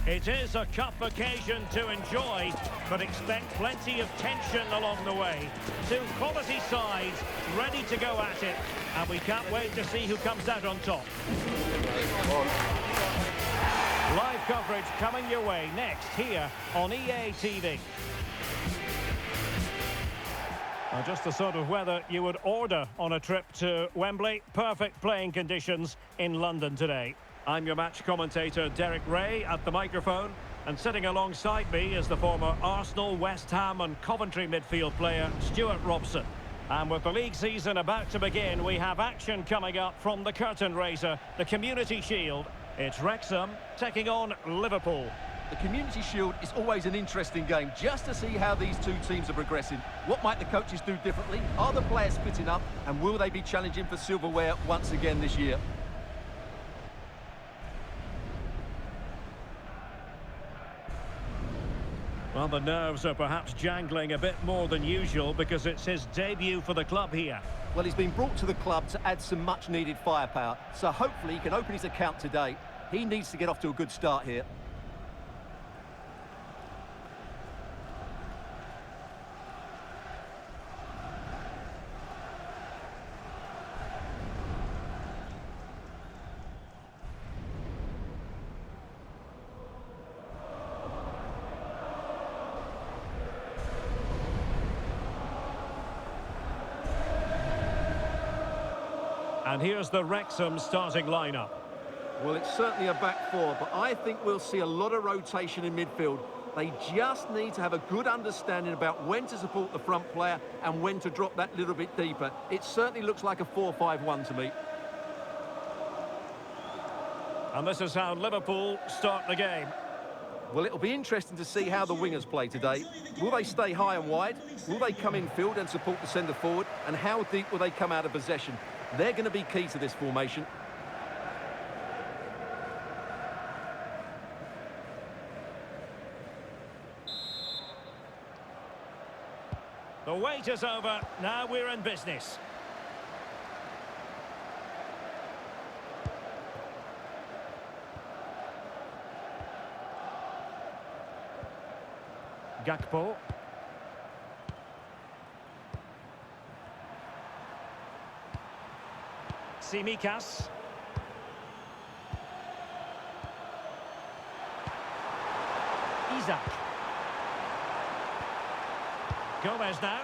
It is a cup occasion to enjoy, but expect plenty of tension along the way. Two quality sides ready to go at it, and we can't wait to see who comes out on top. Live coverage coming your way next here on EA TV. Well, just the sort of weather you would order on a trip to Wembley. Perfect playing conditions in London today. I'm your match commentator, Derek Ray, at the microphone. And sitting alongside me is the former Arsenal, West Ham and Coventry midfield player, Stuart Robson. And with the league season about to begin, we have action coming up from the curtain raiser, the Community Shield. It's Wrexham taking on Liverpool. The Community Shield is always an interesting game, just to see how these two teams are progressing. What might the coaches do differently? Are the players fit enough? And will they be challenging for silverware once again this year? Well, the nerves are perhaps jangling a bit more than usual because it's his debut for the club here. Well, he's been brought to the club to add some much-needed firepower, so hopefully he can open his account today. He needs to get off to a good start here. And here's the Wrexham starting lineup. Well, it's certainly a back four, but I think we'll see a lot of rotation in midfield. They just need to have a good understanding about when to support the front player and when to drop that little bit deeper. It certainly looks like a 4-5-1 to me. And this is how Liverpool start the game. Well, it'll be interesting to see how the wingers play today. Will they stay high and wide? Will they come in field and support the centre forward? And how deep will they come out of possession? They're going to be key to this formation. The wait is over. Now we're in business. Gakpo. Tsimikas. Isak. Gomez now.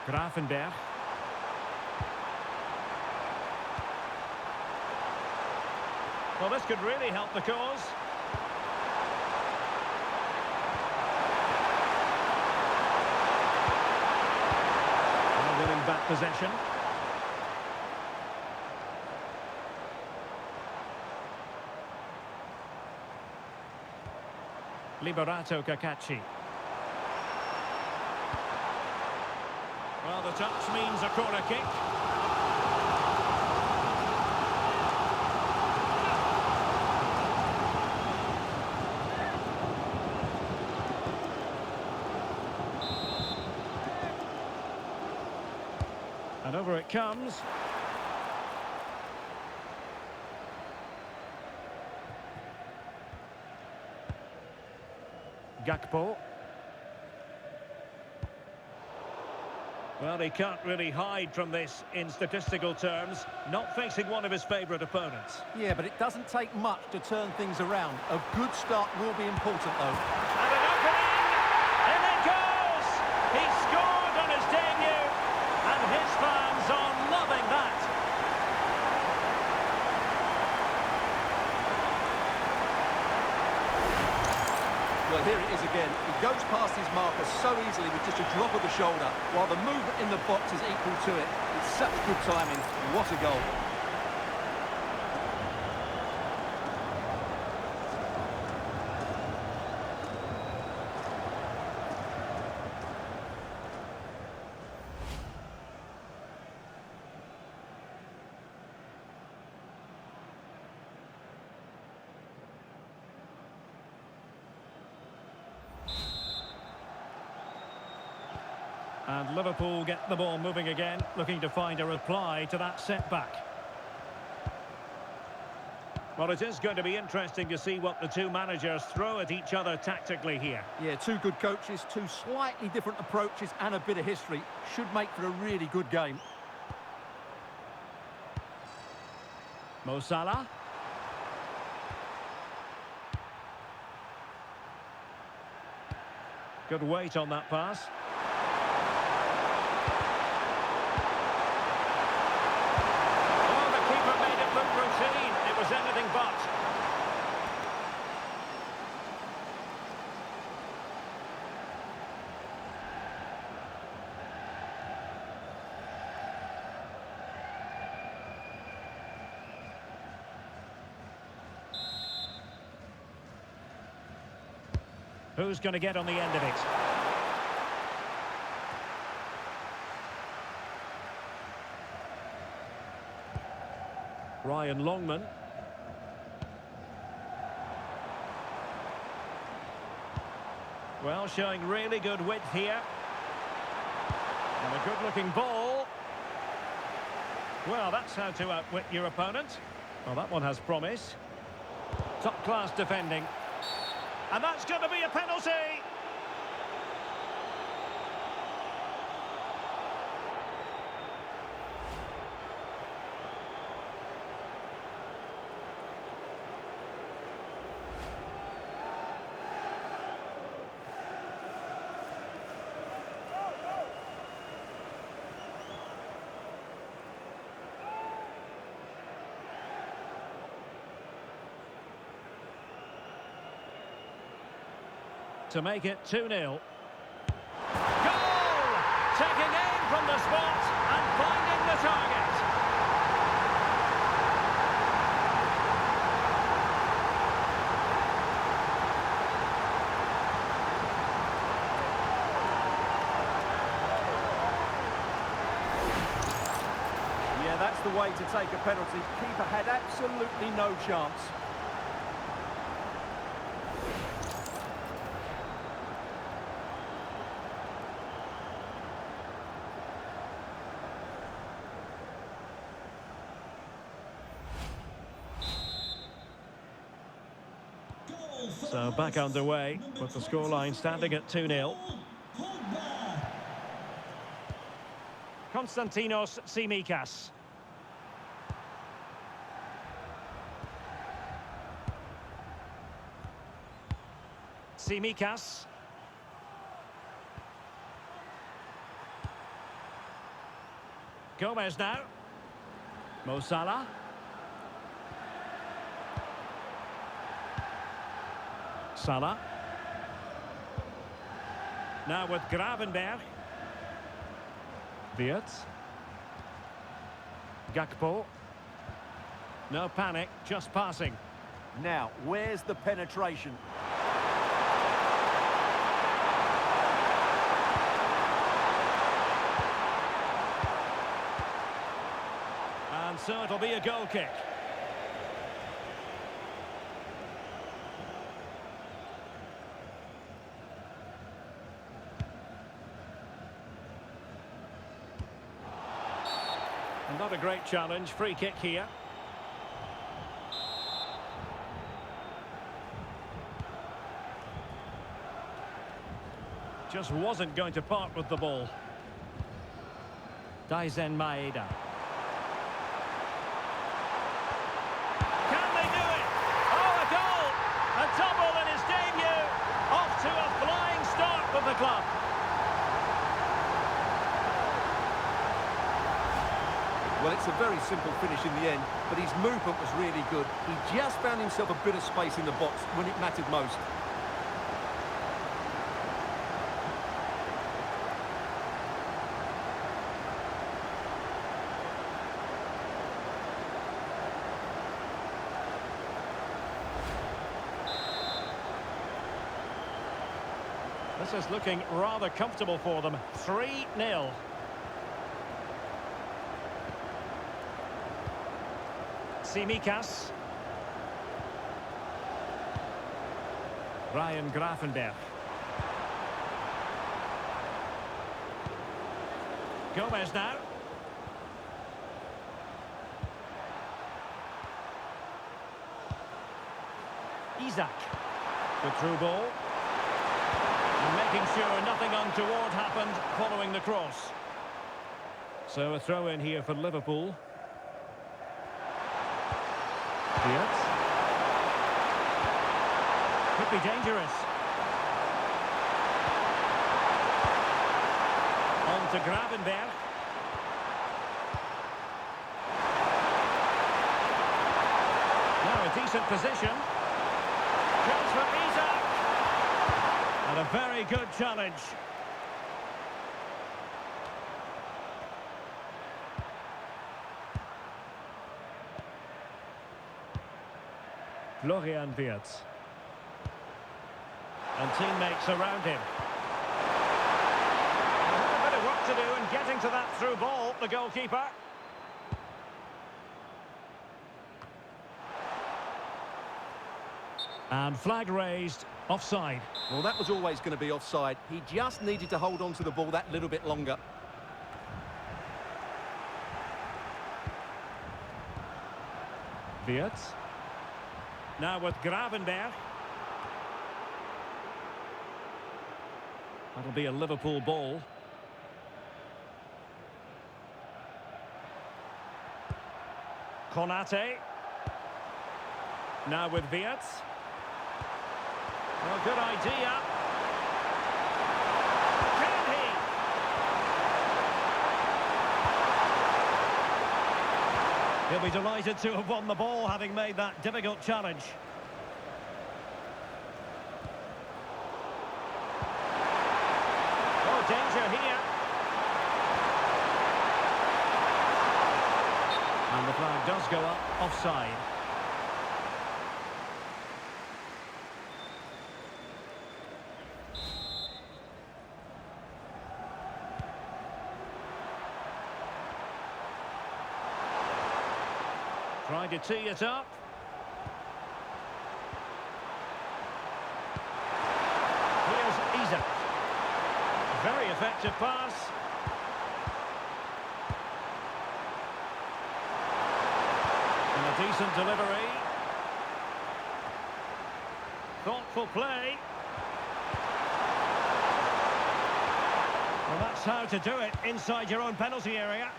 Gravenberg. Well, this could really help the cause. Winning back possession. Liberato Cacaci. Well, the touch means a corner kick. And over it comes. Gakpo. Well, he can't really hide from this in statistical terms. Not facing one of his favourite opponents. Yeah, but it doesn't take much to turn things around. A good start will be important, though. And an opening! And it goes! He scored on his debut, and his fans are loving that. Well, here it is again. He goes past his marker so easily with just a drop of the shoulder, while the movement in the box is equal to it. It's such good timing. What a goal. And Liverpool get the ball moving again, looking to find a reply to that setback. Well, it is going to be interesting to see what the two managers throw at each other tactically here. Yeah, two good coaches, two slightly different approaches and a bit of history. Should make for a really good game. Mo Salah. Good weight on that pass. Oh, the keeper made it look routine. It was anything but. Who's going to get on the end of it? Ryan Longman. Well, showing really good width here. And a good-looking ball. Well, that's how to outwit your opponent. Well, that one has promise. Top-class defending. And that's going to be a penalty! To make it 2-0. Goal! Taking aim from the spot and finding the target. Yeah, that's the way to take a penalty. Keeper had absolutely no chance. So back underway with the scoreline standing at 2-0. Konstantinos Tsimikas. Tsimikas. Gomez now. Mo Salah. Salah. Now with Gravenberg. Wirtz. Gakpo. No panic, just passing. Now, where's the penetration? And so it'll be a goal kick. Not a great challenge, free kick here. Just wasn't going to part with the ball. Daizen Maeda. Can they do it? Oh, a goal! A double in his debut. Off to a flying start for the club. Well, it's a very simple finish in the end, but his movement was really good. He just found himself a bit of space in the box when it mattered most. This is looking rather comfortable for them. 3-0. Tsimikas. Ryan Gravenberg. Gomez now. Isak. Good through ball. And making sure nothing untoward happened following the cross. So a throw in here for Liverpool. Diaz. Could be dangerous. On to Gravenberg. Now a decent position. Chance for Isak. And a very good challenge. Florian Wirtz. And teammates around him. A bit of work to do in getting to that through ball, the goalkeeper. And flag raised, offside. Well, that was always going to be offside. He just needed to hold on to the ball that little bit longer. Wirtz. Now with Gravenberg. That'll be a Liverpool ball. Konate. Now with Wirtz. Well, good idea. Can he? He'll be delighted to have won the ball, having made that difficult challenge. Oh, danger here. And the flag does go up, offside. Trying to tee it up. Here's Isak. Very effective pass. And a decent delivery. Thoughtful play. Well, that's how to do it inside your own penalty area.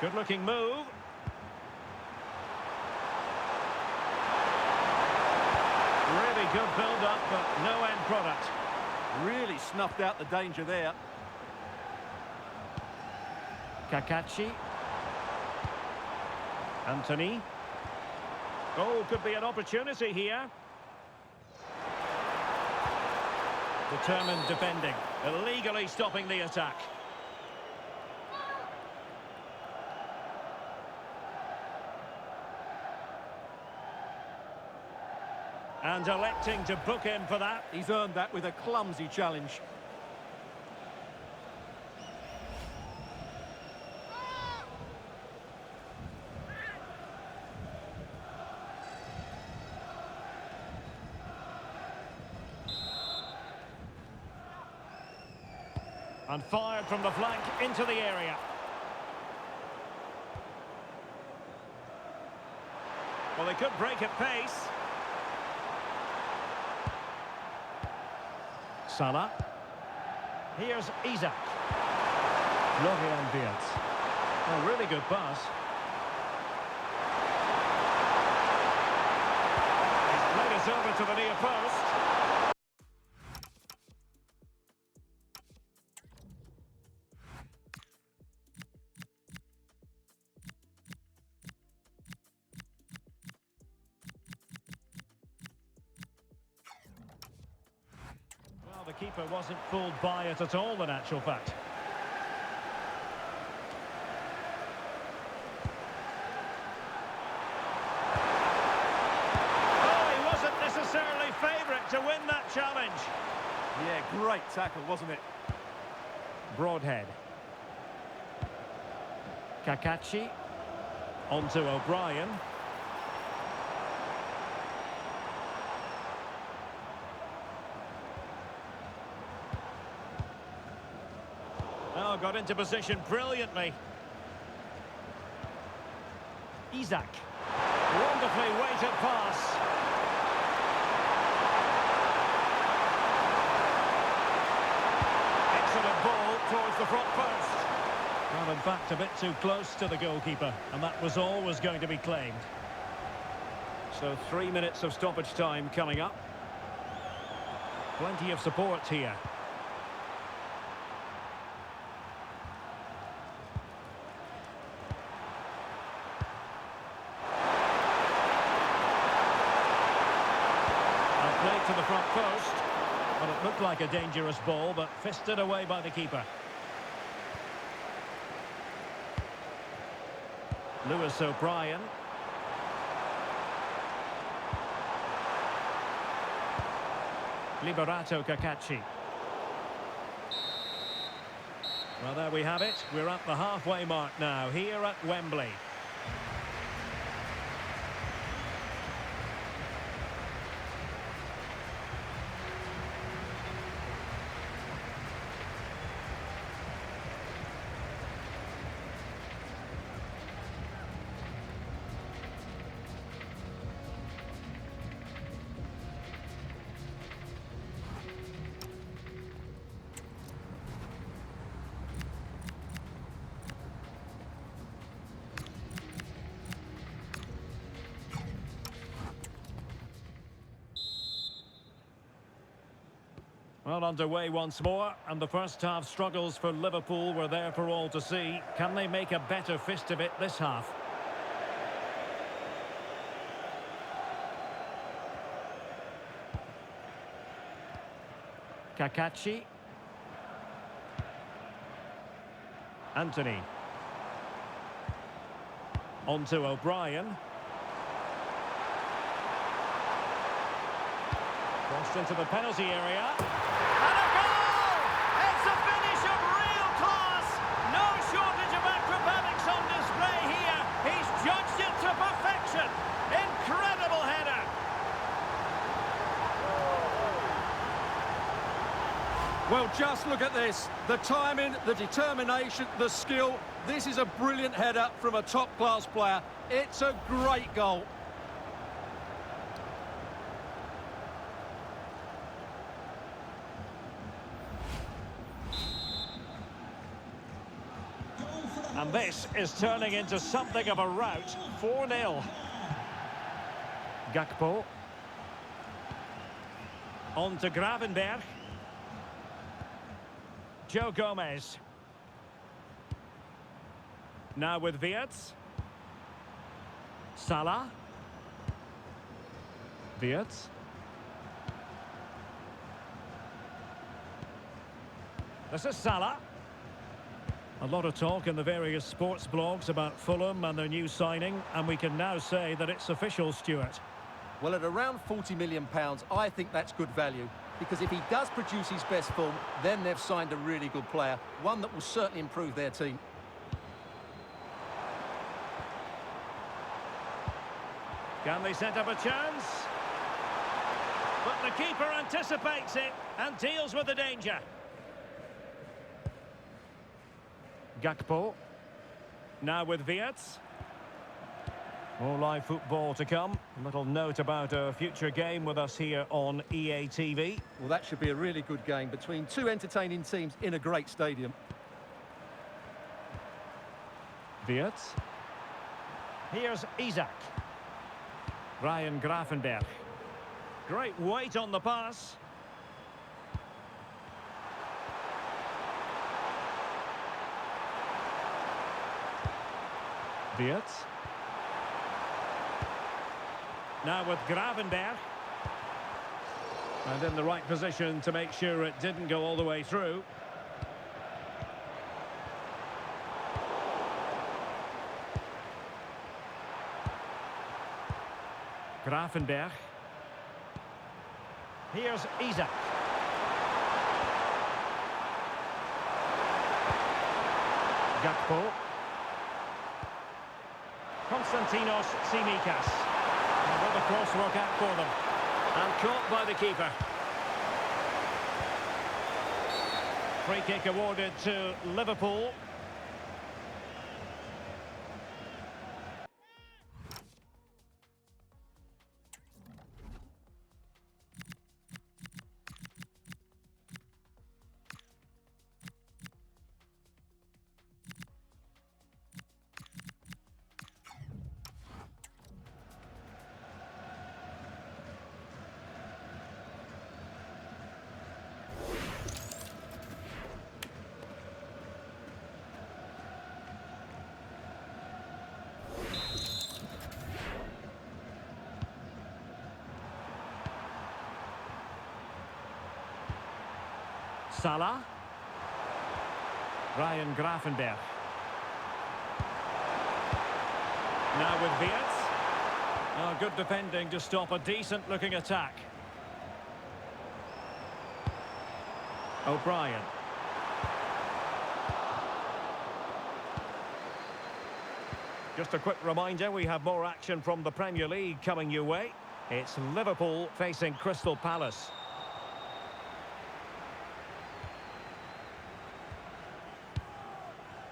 Good-looking move. Really good build-up, but no end product. Really snuffed out the danger there. Kakachi. Anthony. Oh, could be an opportunity here. Determined defending. Illegally stopping the attack. And electing to book him for that. He's earned that with a clumsy challenge. And fired from the flank into the area. Well, they could break at pace. Salah. Here's Isak. Florian Wirtz. A really good pass. He's played us over to the near post. The keeper wasn't fooled by it at all, in actual fact. Oh, he wasn't necessarily favourite to win that challenge. Yeah, great tackle, wasn't it? Broadhead. Kakachi. On to O'Brien. Oh, got into position brilliantly. Isak. Wonderfully weighted pass. Excellent ball towards the front post. Well, in fact, a bit too close to the goalkeeper, and that was always going to be claimed. So 3 minutes of stoppage time coming up. Plenty of support here. Played to the front post. Well, it looked like a dangerous ball, but fisted away by the keeper. Lewis O'Brien. Liberato Cacaci. Well, there we have it. We're at the halfway mark now, here at Wembley. Well, underway once more, and the first half struggles for Liverpool were there for all to see. Can they make a better fist of it this half? Cacaci. Anthony. On to O'Brien. Crossed into the penalty area. And a goal! It's a finish of real class! No shortage of acrobatics on display here. He's judged it to perfection. Incredible header. Well, just look at this. The timing, the determination, the skill. This is a brilliant header from a top-class player. It's a great goal. And this is turning into something of a rout. 4-0. Gakpo. On to Gravenberg. Joe Gomez. Now with Wirtz. Salah. Wirtz. This is Salah. A lot of talk in the various sports blogs about Fulham and their new signing, and we can now say that it's official, Stuart. Well, at around £40 million, I think that's good value. Because if he does produce his best form, then they've signed a really good player. One that will certainly improve their team. Can they set up a chance? But the keeper anticipates it and deals with the danger. Gakpo. Now with Wirtz. More live football to come. A little note about a future game with us here on EA TV. Well, that should be a really good game between two entertaining teams in a great stadium. Wirtz. Here's Isak. Ryan Gravenberg. Great weight on the pass. Wirtz. Now with Gravenberg. And in the right position to make sure it didn't go all the way through. Gravenberg. Here's Isak. Gakpo. Konstantinos Tsimikas. And will the cross work out for them? And caught by the keeper. Free kick awarded to Liverpool. Salah. Ryan Gravenberch. Now with Wirtz. Oh, good defending to stop a decent-looking attack. O'Brien. Just a quick reminder, we have more action from the Premier League coming your way. It's Liverpool facing Crystal Palace.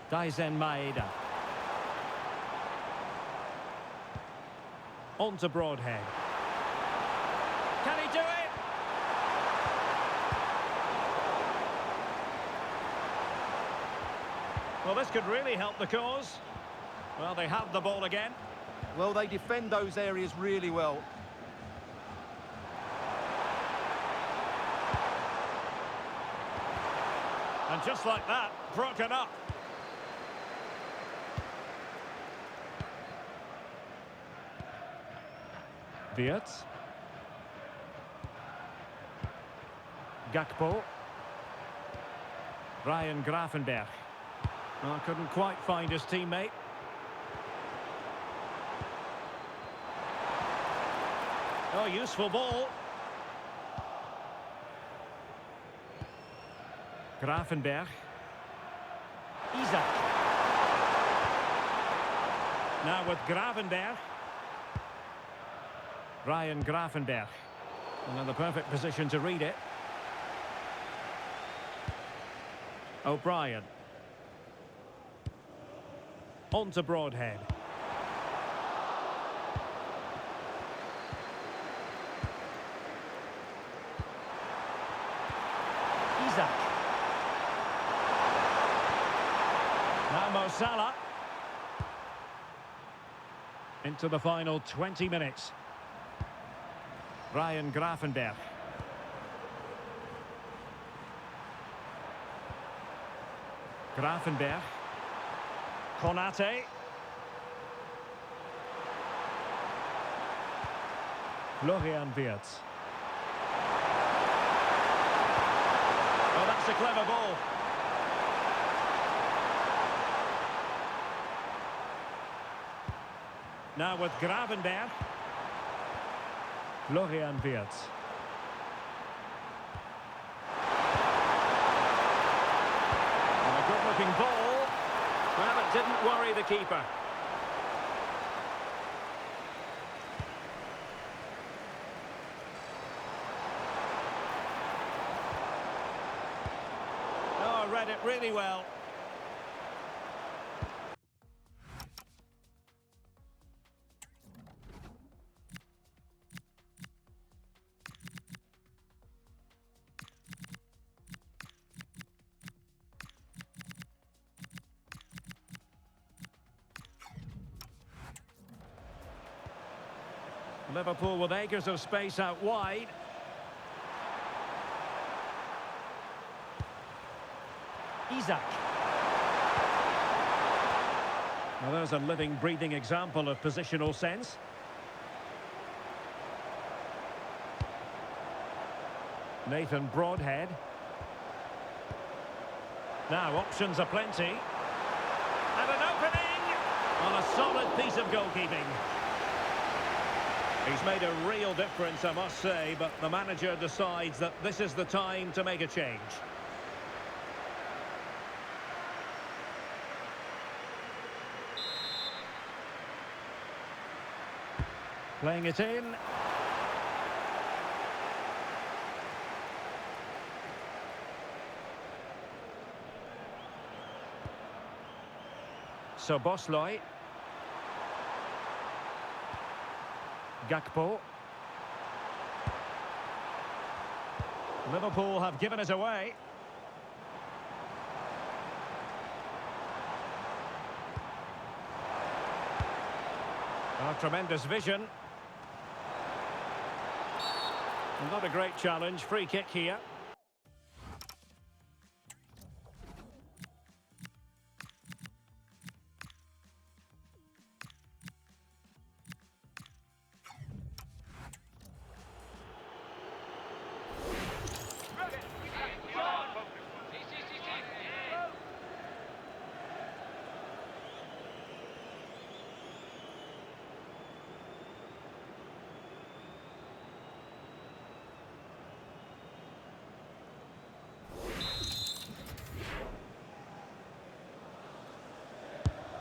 Daisen Maeda. On to Broadhead. Can he do it? Well, this could really help the cause. Well, they have the ball again. Well, they defend those areas really well. And just like that, broken up. Wirtz. Gakpo. Ryan Gravenberch. Oh, couldn't quite find his teammate. Oh, useful ball. Gravenberch. Isaac. Now with Gravenberch. Ryan Gravenberch. Another perfect position to read it. O'Brien. On to Broadhead. Isaac. Now Mo Salah. Into the final 20 minutes. Ryan Gravenberch. Gravenberch. Konate. Florian Wirtz. Oh, that's a clever ball. Now with Gravenberch. Florian Wirtz. And a good-looking ball. Well, it didn't worry the keeper. Oh, read it really well. Liverpool with acres of space out wide. Isaac. Well, there's a living, breathing example of positional sense. Nathan Broadhead. Now, options are plenty. And an opening! On a solid piece of goalkeeping. He's made a real difference, I must say, but the manager decides that this is the time to make a change. Playing it in. So Bosley. Gakpo. Liverpool have given it away. Oh, tremendous vision. Not a great challenge. Free kick here.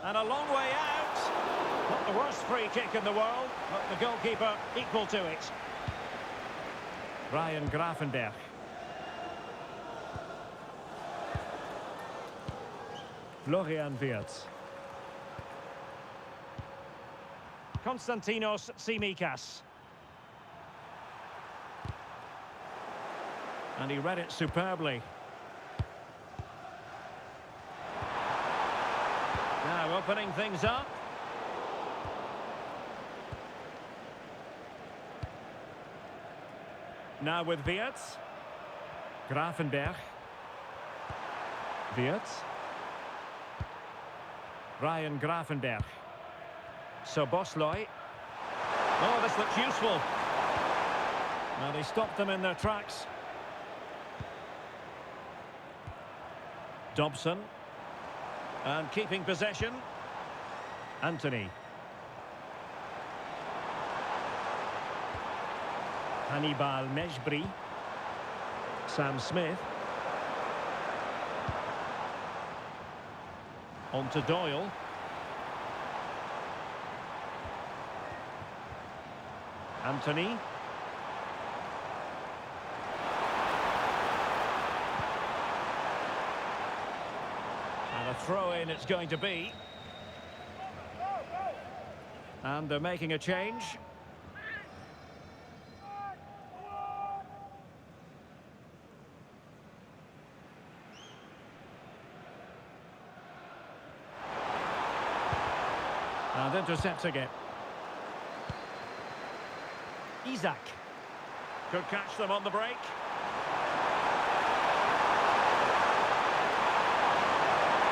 And a long way out. Not the worst free kick in the world, but the goalkeeper equal to it. Ryan Gravenberch. Florian Wirtz. Konstantinos Tsimikas. And he read it superbly. Now opening things up. Now with Wirtz. Gravenberch. Wirtz. Ryan Gravenberch. Sobosloy. Oh, this looks useful. Now they stopped them in their tracks. Dobson. And keeping possession. Anthony. Hannibal Mejbri. Sam Smith. On to Doyle. Anthony. And a throw-in it's going to be. And they're making a change. And intercepting it. Isak. Could catch them on the break.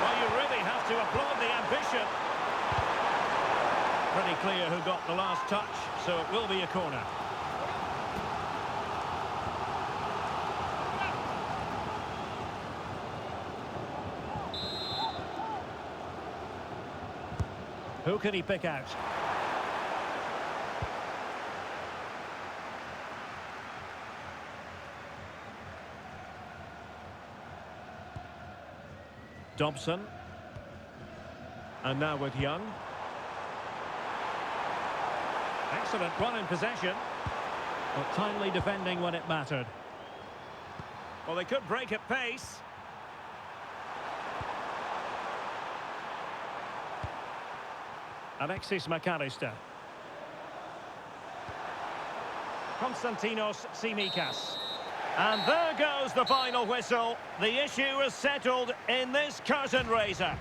Well, you really have to applaud the ambition. Pretty clear who got the last touch, so it will be a corner. Who can he pick out? Dobson. And now with Young. Excellent one in possession. But timely defending when it mattered. Well, they could break at pace. Alexis McAllister. Konstantinos Tsimikas. And there goes the final whistle. The issue is settled in this curtain raiser.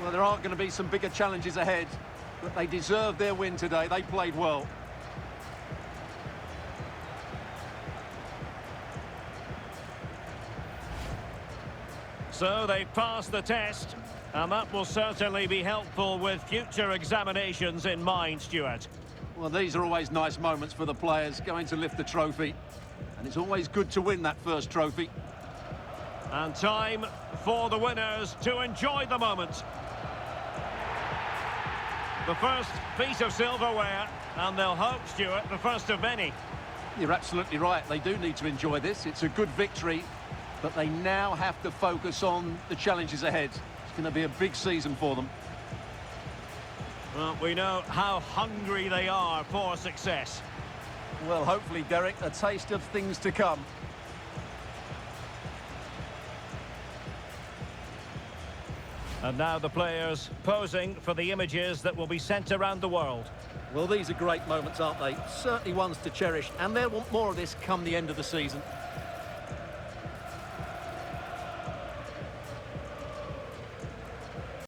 Well, there are going to be some bigger challenges ahead, but they deserved their win today. They played well. So they passed the test, and that will certainly be helpful with future examinations in mind, Stuart. Well, these are always nice moments for the players going to lift the trophy. And it's always good to win that first trophy. And time for the winners to enjoy the moment. The first piece of silverware, and they'll hope, Stuart, the first of many. You're absolutely right. They do need to enjoy this. It's a good victory, but they now have to focus on the challenges ahead. It's going to be a big season for them. Well, we know how hungry they are for success. Well, hopefully, Derek, a taste of things to come. And now the players posing for the images that will be sent around the world. Well, these are great moments, aren't they? Certainly ones to cherish, and they'll want more of this come the end of the season.